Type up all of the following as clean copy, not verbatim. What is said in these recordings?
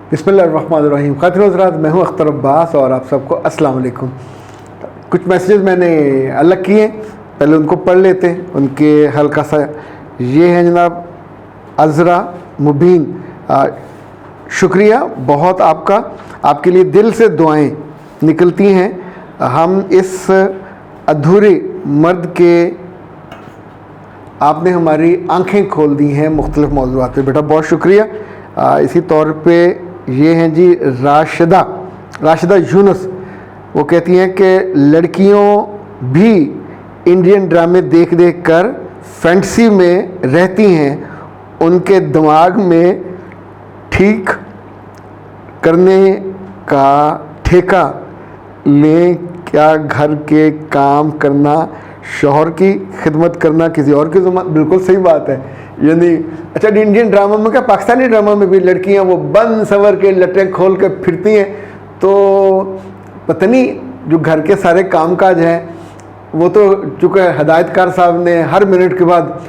बिस्मिल्लाहिर्रहमानिर्रहीम। ख़ातिन हज़रात, मैं हूँ अख्तर अब्बास और आप सबको अस्सलाम वालेकुम। कुछ मैसेजेस मैंने अलग किए, पहले उनको पढ़ लेते हैं। उनके हल्का सा ये है जनाब अज़रा मुबीन, शुक्रिया बहुत आपका, आपके लिए दिल से दुआएं निकलती हैं। हम इस अधूरे मर्द के आपने हमारी आंखें खोल दी हैं मुख्तलिफ़ मौज़ूआत पे। बेटा बहुत शुक्रिया। इसी तौर पे ये हैं जी राशिदा यूनुस। वो कहती हैं कि लड़कियों भी इंडियन ड्रामे देख देख कर फैंटेसी में रहती हैं, उनके दिमाग में ठीक करने का ठेका लें क्या, घर के काम करना, शौहर की खिदमत करना, किसी और की ज़िम्मा। बिल्कुल सही बात है। यानी अच्छा, इंडियन ड्रामा में क्या, पाकिस्तानी ड्रामा में भी लड़कियां वो बन सवर के लटें खोल के फिरती हैं, तो पता नहीं जो घर के सारे कामकाज हैं वो तो चूँकि हदायतकार साहब ने हर मिनट के बाद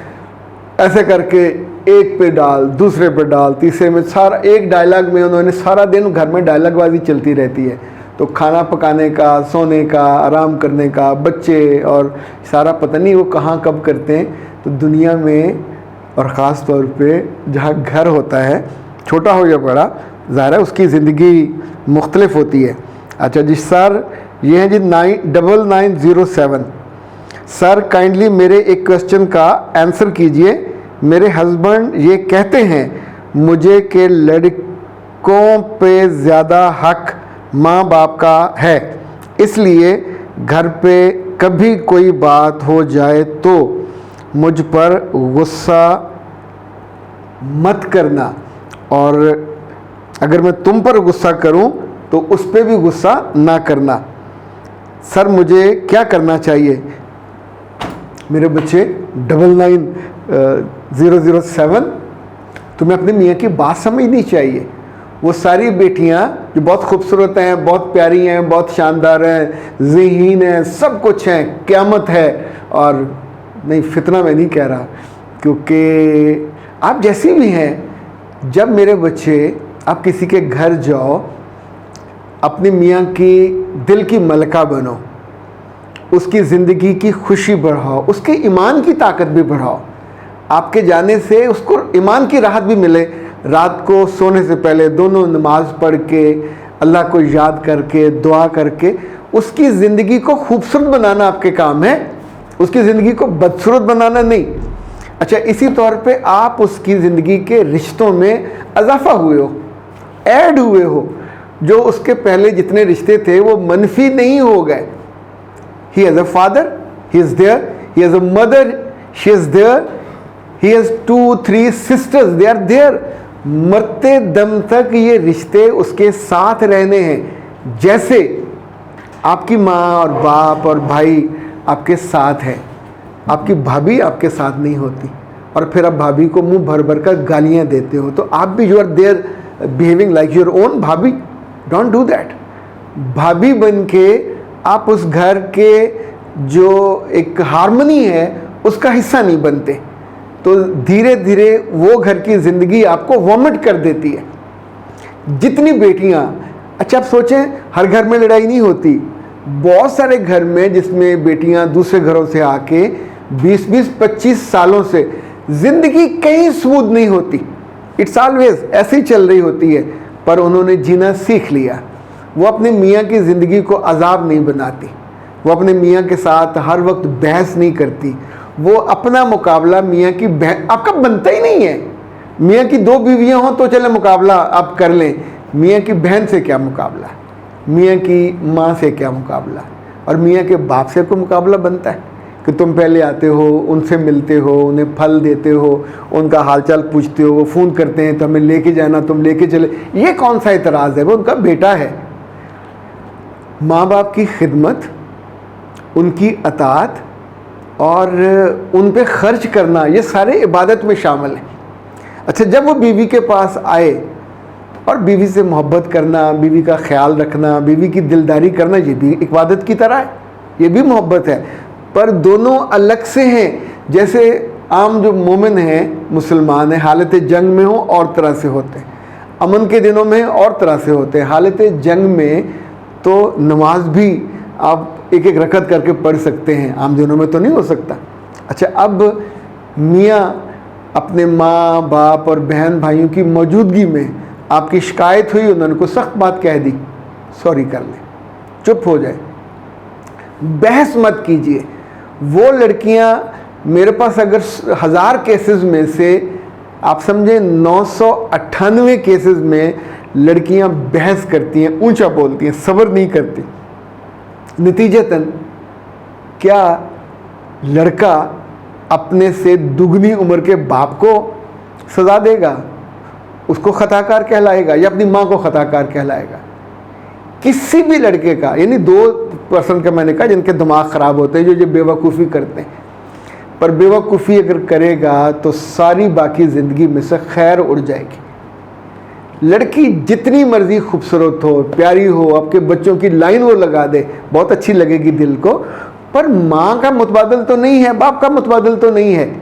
ऐसे करके एक पे डाल, दूसरे पे डाल, तीसरे में, सारा एक डायलॉग में उन्होंने सारा दिन घर में डायलॉगबाजी चलती रहती है। तो खाना पकाने का, सोने का, आराम करने का, बच्चे और सारा पता नहीं वो कहाँ कब करते हैं। तो दुनिया में और ख़ास तौर पे जहाँ घर होता है, छोटा हो या बड़ा, ज़ाहिर है उसकी ज़िंदगी मुख्तलिफ होती है। अच्छा जी सर, ये है जी 9907। सर काइंडली मेरे एक क्वेश्चन का आंसर कीजिए। मेरे हस्बैंड ये कहते हैं मुझे कि लड़कों पे ज़्यादा हक माँ बाप का है, इसलिए घर पे कभी कोई बात हो जाए तो मुझ पर गुस्सा मत करना, और अगर मैं तुम पर गुस्सा करूं तो उस पर भी गुस्सा ना करना। सर मुझे क्या करना चाहिए? मेरे बच्चे 99,007, तुम्हें अपने मियाँ की बात समझनी चाहिए। वो सारी बेटियां जो बहुत खूबसूरत हैं, बहुत प्यारी हैं, बहुत शानदार हैं, ज़हीन हैं, सब कुछ हैं, क़यामत है। और नहीं, फितना मैं नहीं कह रहा, क्योंकि आप जैसी भी हैं, जब मेरे बच्चे आप किसी के घर जाओ, अपने मियाँ की दिल की मलका बनो, उसकी ज़िंदगी की खुशी बढ़ाओ, उसके ईमान की ताकत भी बढ़ाओ। आपके जाने से उसको ईमान की राहत भी मिले। रात को सोने से पहले दोनों नमाज पढ़ के, अल्लाह को याद करके, दुआ करके उसकी ज़िंदगी को खूबसूरत बनाना आपके काम है, उसकी ज़िंदगी को बदसूरत बनाना नहीं। अच्छा, इसी तौर पे आप उसकी ज़िंदगी के रिश्तों में इजाफा हुए हो, ऐड हुए हो। जो उसके पहले जितने रिश्ते थे वो मनफी नहीं हो गए। He has a father, he is there, he has a mother, she is there, he has 2-3 sisters, they are there. मरते दम तक ये रिश्ते उसके साथ रहने हैं, जैसे आपकी माँ और बाप और भाई आपके साथ है। आपकी भाभी आपके साथ नहीं होती और फिर आप भाभी को मुंह भर भर कर गालियाँ देते हो, तो आप भी you are there behaving like your own भाभी। Don't do that. भाभी बन के आप उस घर के जो एक हार्मनी है उसका हिस्सा नहीं बनते, तो धीरे धीरे वो घर की ज़िंदगी आपको वॉमिट कर देती है। जितनी बेटियां, अच्छा आप सोचें, हर घर में लड़ाई नहीं होती। बहुत सारे घर में जिसमें बेटियां दूसरे घरों से आके 20-25 सालों से ज़िंदगी कहीं स्मूथ नहीं होती, इट्स ऑलवेज ऐसी चल रही होती है, पर उन्होंने जीना सीख लिया। वो अपने मियाँ की ज़िंदगी को अजाब नहीं बनाती, वो अपने मियाँ के साथ हर वक्त बहस नहीं करती, वो अपना मुकाबला मियाँ की बहन, आपका बनता ही नहीं है। मियाँ की 2 बीवियाँ हों तो चले मुकाबला आप कर लें, मियाँ की बहन से क्या मुकाबला, मियाँ की माँ से क्या मुकाबला, और मियाँ के बाप से कोई मुकाबला बनता है कि तुम पहले आते हो, उनसे मिलते हो, उन्हें फल देते हो, उनका हालचाल पूछते हो, वो फ़ोन करते हैं तो हमें लेके जाना, तुम लेके चले। ये कौन सा एतराज़ है? वो उनका बेटा है। माँ बाप की खिदमत, उनकी अताअत और उन पे ख़र्च करना, ये सारे इबादत में शामिल हैं। अच्छा, जब वो बीवी के पास आए और बीवी से मोहब्बत करना, बीवी का ख्याल रखना, बीवी की दिलदारी करना, ये भी इबादत की तरह है, ये भी मोहब्बत है, पर दोनों अलग से हैं। जैसे आम जो मोमिन हैं, मुसलमान हैं, हालत जंग में हो और तरह से होते हैं। अमन के दिनों में और तरह से होते हैं। हालत जंग में तो नमाज भी आप एक एक रकत करके पढ़ सकते हैं, आम दिनों में तो नहीं हो सकता। अच्छा, अब मियाँ अपने माँ बाप और बहन भाइयों की मौजूदगी में आपकी शिकायत हुई, उन्होंने को सख्त बात कह दी, सॉरी कर लें, चुप हो जाए, बहस मत कीजिए। वो लड़कियां, मेरे पास अगर 1000 केसेस में से आप समझें 998 केसेस में लड़कियां बहस करती हैं, ऊंचा बोलती हैं, सब्र नहीं करती। नतीजतन क्या लड़का अपने से दुगनी उम्र के बाप को सज़ा देगा, उसको खताकार कहलाएगा, या अपनी माँ को खताकार कहलाएगा? किसी भी लड़के का, यानी 2% का मैंने कहा जिनके दिमाग ख़राब होते हैं, जो बेवकूफ़ी करते हैं, पर बेवकूफ़ी अगर करेगा तो सारी बाकी ज़िंदगी में से खैर उड़ जाएगी। लड़की जितनी मर्ज़ी खूबसूरत हो, प्यारी हो, आपके बच्चों की लाइन वो लगा दे, बहुत अच्छी लगेगी दिल को, पर माँ का मुतबादल तो नहीं है, बाप का मुतबादल तो नहीं है।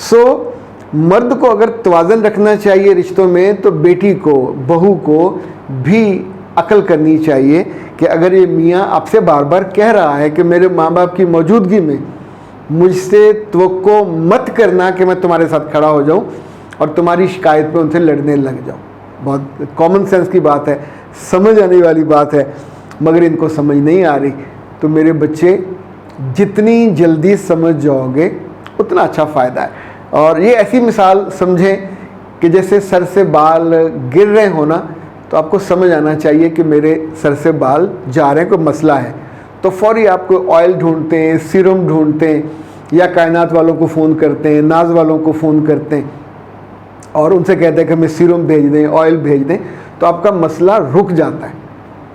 सो मर्द को अगर तवाज़न रखना चाहिए रिश्तों में, तो बेटी को, बहू को भी अकल करनी चाहिए कि अगर ये मियाँ आपसे बार बार कह रहा है कि मेरे माँ बाप की मौजूदगी में मुझसे तवक्को मत करना कि मैं तुम्हारे साथ खड़ा हो जाऊँ और तुम्हारी शिकायत पे उनसे लड़ने लग जाऊँ। बहुत कॉमन सेंस की बात है, समझ आने वाली बात है, मगर इनको समझ नहीं आ रही। तो मेरे बच्चे, जितनी जल्दी समझ जाओगे उतना अच्छा फ़ायदा है। और ये ऐसी मिसाल समझें कि जैसे सर से बाल गिर रहे हो ना, तो आपको समझ आना चाहिए कि मेरे सर से बाल जा रहे हैं, कोई मसला है, तो फौरी आपको ऑयल ढूंढते हैं, सीरम ढूंढते हैं, या कायनात वालों को फ़ोन करते हैं, नाज वालों को फ़ोन करते हैं और उनसे कहते हैं कि हमें सीरम भेज दें, ऑयल भेज दें, तो आपका मसला रुक जाता है।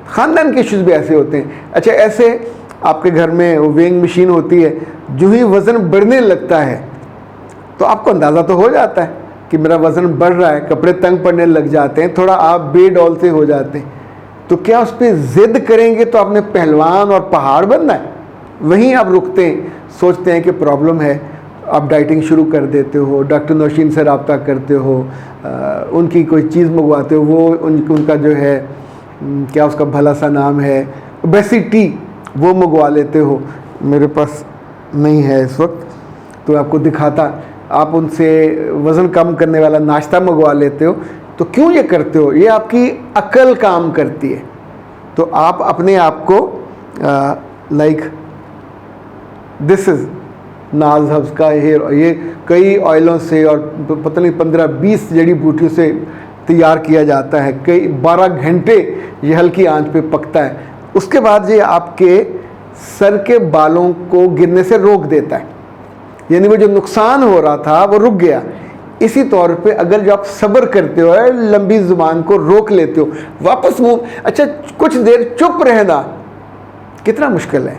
ख़ानदान के इश्यूज़ भी ऐसे होते हैं। अच्छा, ऐसे आपके घर में वो वेइंग मशीन होती है, जो ही वज़न बढ़ने लगता है तो आपको अंदाज़ा तो हो जाता है कि मेरा वज़न बढ़ रहा है, कपड़े तंग पड़ने लग जाते हैं, थोड़ा आप बेडौल से हो जाते हैं, तो क्या उस पर ज़िद करेंगे तो आपने पहलवान और पहाड़ बनना है? वहीं आप रुकते हैं, सोचते हैं कि प्रॉब्लम है, आप डाइटिंग शुरू कर देते हो, डॉक्टर नौशीन से रब्ता करते हो, उनकी कोई चीज़ मंगवाते हो, वो उनका जो है क्या उसका भला सा नाम है, ओबेसिटी, वो मंगवा लेते हो। मेरे पास नहीं है इस वक्त, तो आपको दिखाता, आप उनसे वज़न कम करने वाला नाश्ता मंगवा लेते हो। तो क्यों ये करते हो? ये आपकी अकल काम करती है। तो आप अपने आप को लाइक दिस इज़ नाज हब्स का हेयर, ये कई ऑयलों से और पता नहीं 15-20 जड़ी बूटियों से तैयार किया जाता है, कई 12 घंटे ये हल्की आंच पे पकता है। उसके बाद ये आपके सर के बालों को गिरने से रोक देता है, यानी वो जो नुकसान हो रहा था वो रुक गया। इसी तौर पे अगर जो आप सब्र करते हो, लंबी ज़ुबान को रोक लेते हो, वापस मुँह, अच्छा कुछ देर चुप रहना कितना मुश्किल है।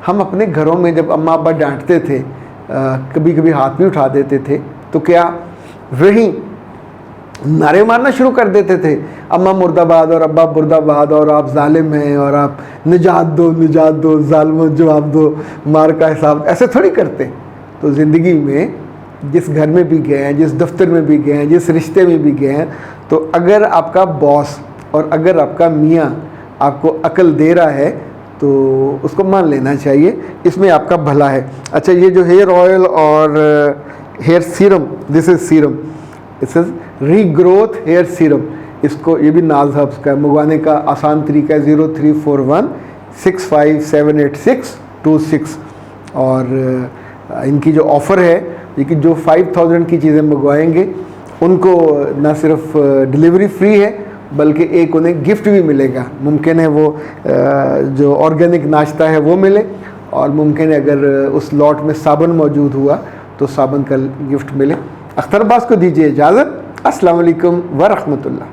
हम अपने घरों में जब अम्मा अब्बा डांटते थे, कभी कभी हाथ भी उठा देते थे, तो क्या वही नारे मारना शुरू कर देते थे, अम्मा मुर्दाबाद और अब्बा मुर्दाबाद, और आप जालिम हैं, और आप निजात दो जालिमों जवाब दो, मार का हिसाब, ऐसे थोड़ी करते। तो ज़िंदगी में जिस घर में भी गए हैं, जिस दफ्तर में भी गए हैं, जिस रिश्ते में भी गए हैं, तो अगर आपका बॉस और अगर आपका मियाँ आपको अकल दे रहा है तो उसको मान लेना चाहिए, इसमें आपका भला है। अच्छा, ये जो हेयर ऑयल और hair serum, this is serum, this is regrowth hair serum, इसको ये भी नाज हब्स का मंगवाने का आसान तरीका है 034165782626। और इनकी जो ऑफ़र है, ये कि जो 5000 की चीज़ें मंगवाएंगे उनको ना सिर्फ डिलीवरी फ्री है, बल्कि एक उन्हें गिफ्ट भी मिलेगा। मुमकिन है वो जो ऑर्गेनिक नाश्ता है वो मिले, और मुमकिन है अगर उस लॉट में साबुन मौजूद हुआ तो साबुन का गिफ्ट मिले। अख्तर अब्बास को दीजिए इजाज़त। अस्सलाम वालेकुम व रहमतुल्लाह।